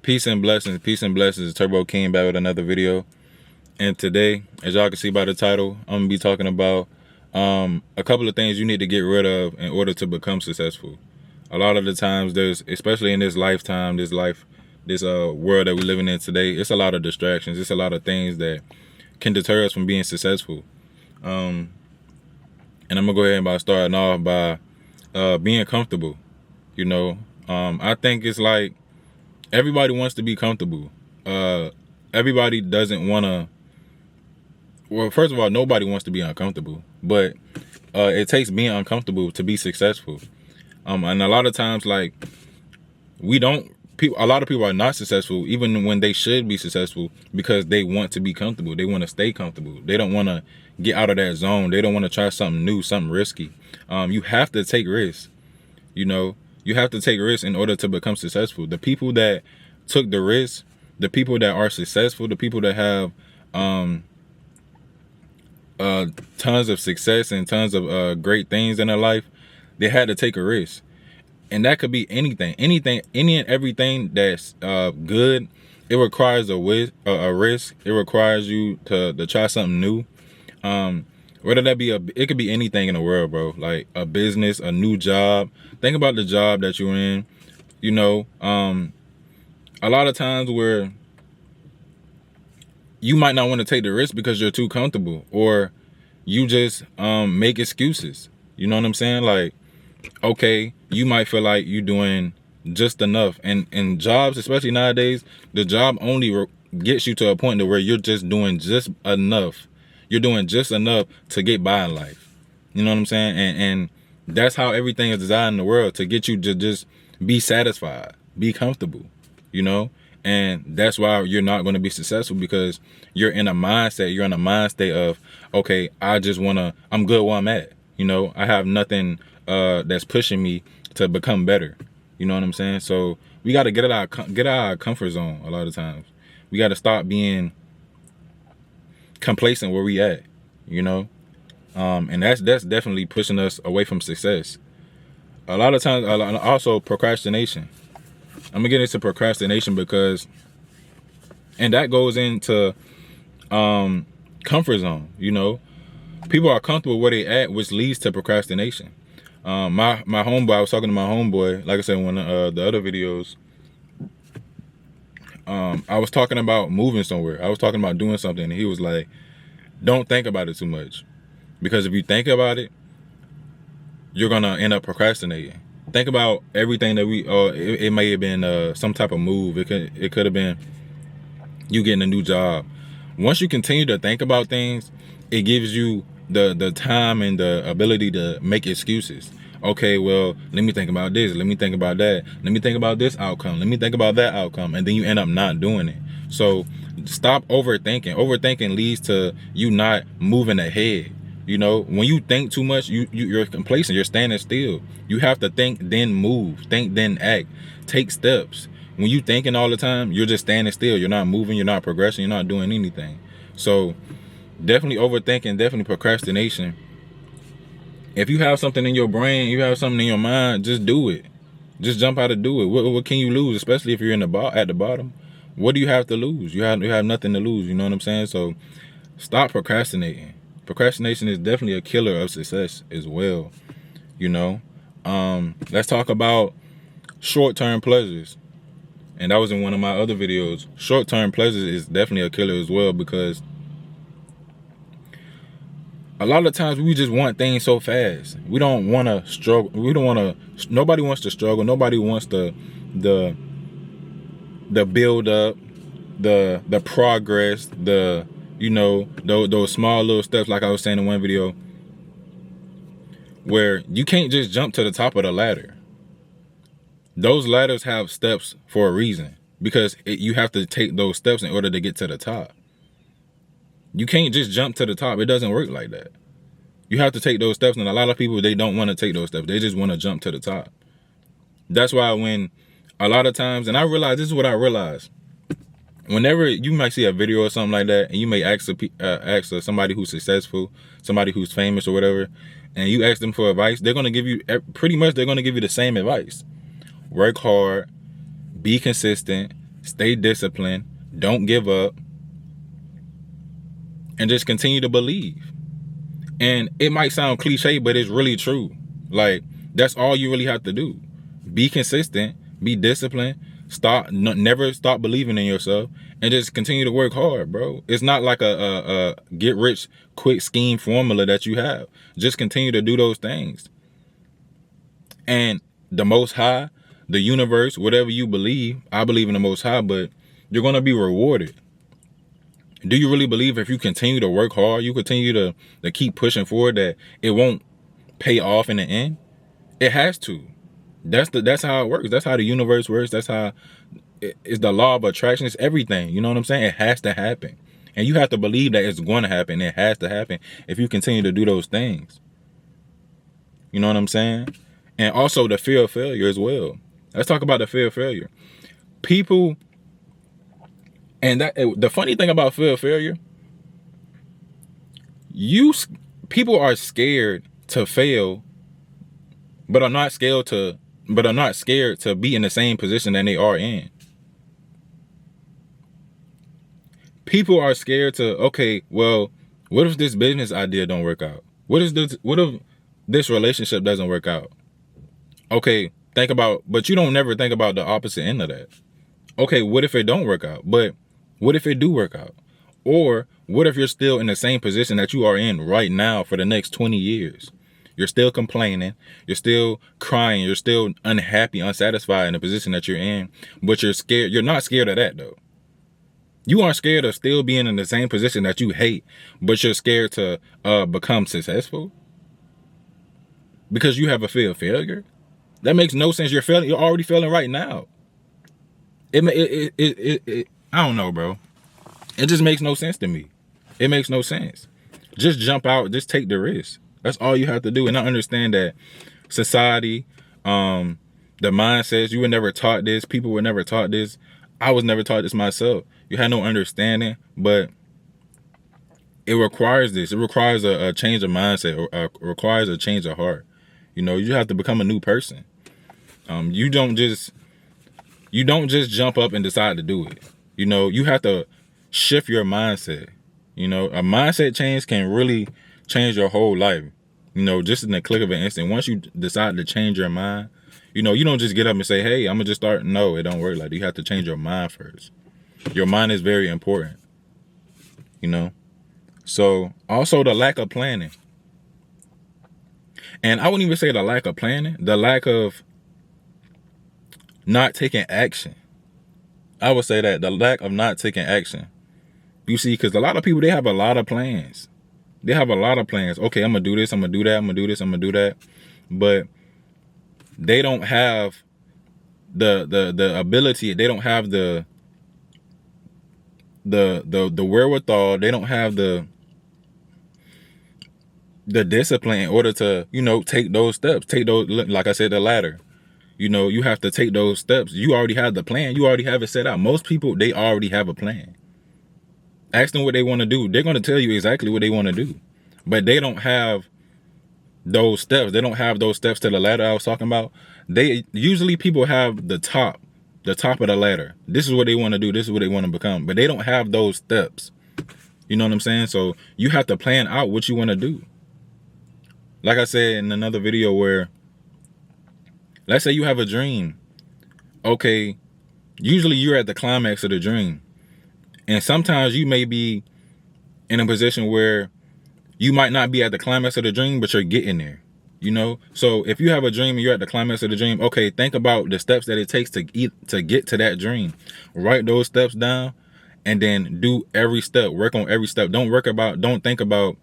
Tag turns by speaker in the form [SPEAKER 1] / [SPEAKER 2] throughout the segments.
[SPEAKER 1] Peace and blessings. Turbo King back with another video. And today, as y'all can see by the title, I'm gonna be talking about a couple of things you need to get rid of in order to become successful. A lot of the times, especially in this lifetime, this world that we're living in today, it's a lot of distractions. It's a lot of things that can deter us from being successful. And I'm gonna go ahead and by starting off by being comfortable. I think it's like everybody wants to be comfortable. Everybody doesn't want to. Well, first of all, nobody wants to be uncomfortable, but it takes being uncomfortable to be successful. And a lot of times, like, a lot of people are not successful even when they should be successful because they want to be comfortable. They want to stay comfortable. They don't want to get out of that zone. They don't want to try something new, something risky. You have to take risks. You have to take risks in order to become successful. The people that took the risk, the people that are successful, the people that have tons of success and tons of great things in their life, they had to take a risk. And that could be anything, any and everything that's good. It requires a risk. It requires you to try something new. Whether that be it could be anything in the world, bro. Like a business, a new job. Think about the job that you're in. A lot of times where you might not want to take the risk because you're too comfortable, or you just make excuses. You know what I'm saying? Like, okay, you might feel like you're doing just enough, and jobs, especially nowadays, the job only gets you to a point to where you're just doing just enough. You're doing just enough to get by in life. You know what I'm saying? And that's how everything is designed in the world, to get you to just be satisfied, be comfortable, and that's why you're not going to be successful, because you're in a mindset, you're in a mind state of, okay, I'm good where I'm at. I have nothing that's pushing me to become better. You know what I'm saying? So we got to get out of our comfort zone. A lot of times we got to stop being complacent where we at, and that's definitely pushing us away from success. A lot of times, also procrastination. I'm gonna get into procrastination and that goes into comfort zone. People are comfortable where they at, which leads to procrastination. My homeboy, I was talking to my homeboy, like I said in one of the other videos. I was talking about moving somewhere. I was talking about doing something, and he was like, don't think about it too much, because if you think about it, you're gonna end up procrastinating. Think about everything that it may have been some type of move. It could have been you getting a new job. Once you continue to think about things, it gives you the time and the ability to make excuses. Okay, well, let me think about this. Let me think about that. Let me think about this outcome. Let me think about that outcome. And then you end up not doing it. So stop overthinking. Overthinking leads to you not moving ahead. When you think too much, you're complacent. You're standing still. You have to think, then move. Think, then act. Take steps. When you thinking all the time, you're just standing still. You're not moving. You're not progressing. You're not doing anything. So definitely overthinking, definitely procrastination. If you have something in your brain, you have something in your mind, just do it. Just jump out and do it. What can you lose? Especially if you're at the bottom. What do you have to lose? You have nothing to lose. You know what I'm saying? So stop procrastinating. Procrastination is definitely a killer of success as well. Let's talk about short-term pleasures. And that was in one of my other videos. Short-term pleasures is definitely a killer as well, because a lot of times we just want things so fast. We don't want to struggle. Nobody wants to struggle. Nobody wants the build up, the progress, those small little steps, like I was saying in one video, where you can't just jump to the top of the ladder. Those ladders have steps for a reason, because you have to take those steps in order to get to the top. You can't just jump to the top. It doesn't work like that. You have to take those steps, and a lot of people, they don't want to take those steps. They just want to jump to the top. That's why when a lot of times, and this is what I realized. Whenever you might see a video or something like that, and you may ask somebody who's successful, somebody who's famous or whatever, and you ask them for advice, they're going to give you, pretty much they're going to give you the same advice. Work hard, be consistent, stay disciplined, don't give up, and just continue to believe. And it might sound cliche, but it's really true. Like, that's all you really have to do. Be consistent, be disciplined, never stop believing in yourself, and just continue to work hard, bro. It's not like a get rich quick scheme formula that you have. Just continue to do those things. And the Most High, the universe, whatever you believe, I believe in the Most High, but you're going to be rewarded. Do you really believe if you continue to work hard, you continue to keep pushing forward, that it won't pay off in the end? It has to. That's how it works. That's how the universe works. That's how it's the law of attraction. It's everything. You know what I'm saying? It has to happen. And you have to believe that it's going to happen. It has to happen if you continue to do those things. You know what I'm saying? And also the fear of failure as well. Let's talk about the fear of failure. People, and the funny thing about fear of failure, people are scared to fail, but are not scared to be in the same position that they are in. People are scared to, okay, well, what if this business idea don't work out? What if this relationship doesn't work out? Okay, but you don't never think about the opposite end of that. Okay, what if it don't work out? But what if it do work out? Or what if you're still in the same position that you are in right now for the next 20 years? You're still complaining. You're still crying. You're still unhappy, unsatisfied in the position that you're in. But you're scared. You're not scared of that, though. You aren't scared of still being in the same position that you hate, but you're scared to become successful because you have a fear of failure. That makes no sense. You're failing. You're already failing right now. I don't know, bro. It just makes no sense to me. It makes no sense. Just jump out. Just take the risk. That's all you have to do. And I understand that society, the mindsets, you were never taught this. People were never taught this. I was never taught this myself. You had no understanding, but it requires this. It requires a change of mindset, or requires a change of heart. You know, you have to become a new person. You don't just jump up and decide to do it. You know, you have to shift your mindset. You know, a mindset change can really change your whole life. You know, just in the click of an instant. Once you decide to change your mind, you know, you don't just get up and say, hey, I'm gonna just start. No, it don't work like that. You have to change your mind first. Your mind is very important. You know? So also the lack of planning. And I wouldn't even say the lack of planning, the lack of not taking action. I would say that the lack of not taking action. You see, because a lot of people, they have a lot of plans. They have a lot of plans. Okay, I'm going to do this, I'm going to do that, I'm going to do this, I'm going to do that. But they don't have the ability, they don't have the wherewithal, they don't have the discipline in order to, you know, take those steps, take those, like I said, the ladder. You know, you have to take those steps. You already have the plan. You already have it set out. Most people, they already have a plan. Ask them what they want to do. They're going to tell you exactly what they want to do. But they don't have those steps. They don't have those steps to the ladder I was talking about. Usually people have the top of the ladder. This is what they want to do. This is what they want to become. But they don't have those steps. You know what I'm saying? So you have to plan out what you want to do. Like I said in another video, where let's say you have a dream. Okay, usually you're at the climax of the dream. And sometimes you may be in a position where you might not be at the climax of the dream, but you're getting there, you know? So if you have a dream and you're at the climax of the dream, okay, think about the steps that it takes to get to that dream. Write those steps down and then do every step. Work on every step. Don't think about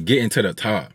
[SPEAKER 1] getting to the top.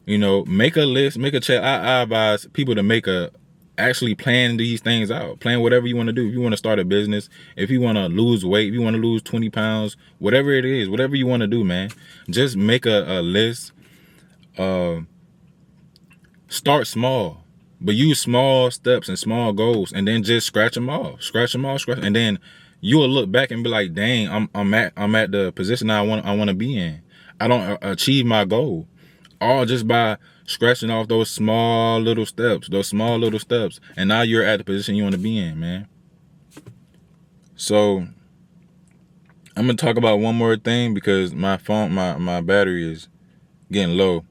[SPEAKER 1] You know, make a list, make a check. I advise people to actually plan these things out. Plan whatever you want to do. If you want to start a business, if you want to lose weight, if you want to lose 20 pounds, whatever it is, whatever you want to do, man, just make a list. Start small, but use small steps and small goals, and then just scratch them off, and then you will look back and be like, dang, I'm at the position I want to be in. I don't achieve my goal. All just by scratching off those small little steps, and now you're at the position you want to be in, man. So I'm gonna talk about one more thing because my phone, my battery is getting low.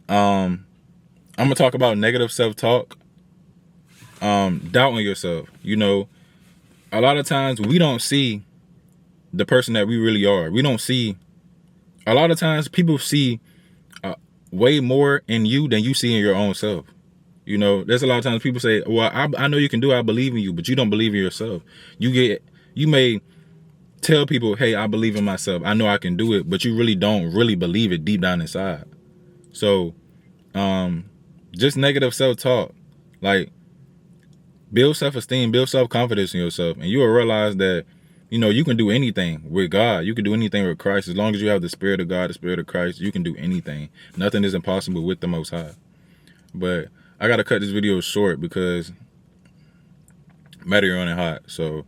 [SPEAKER 1] I'm gonna talk about negative self-talk, doubting yourself. You know, a lot of times we don't see the person that we really are. We don't see. A lot of times people see way more in you than you see in your own self. You know, there's a lot of times people say, "Well, I know you can do it. I believe in you," but you don't believe in yourself. You may tell people, "Hey, I believe in myself. I know I can do it," but you really don't really believe it deep down inside. So, just negative self-talk, like build self-esteem, build self-confidence in yourself, and you will realize that, you know, you can do anything with God. You can do anything with Christ. As long as you have the Spirit of God, the Spirit of Christ, you can do anything. Nothing is impossible with the Most High. But I gotta cut this video short because battery running hot. So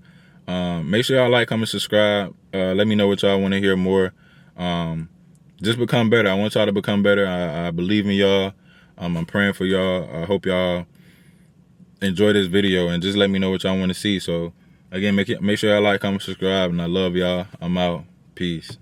[SPEAKER 1] make sure y'all like, comment, subscribe. Let me know what y'all want to hear more. Just become better. I want y'all to become better. I believe in y'all. I'm praying for y'all. I hope y'all enjoy this video and just let me know what y'all want to see. So again, make sure y'all like, comment, subscribe, and I love y'all. I'm out. Peace.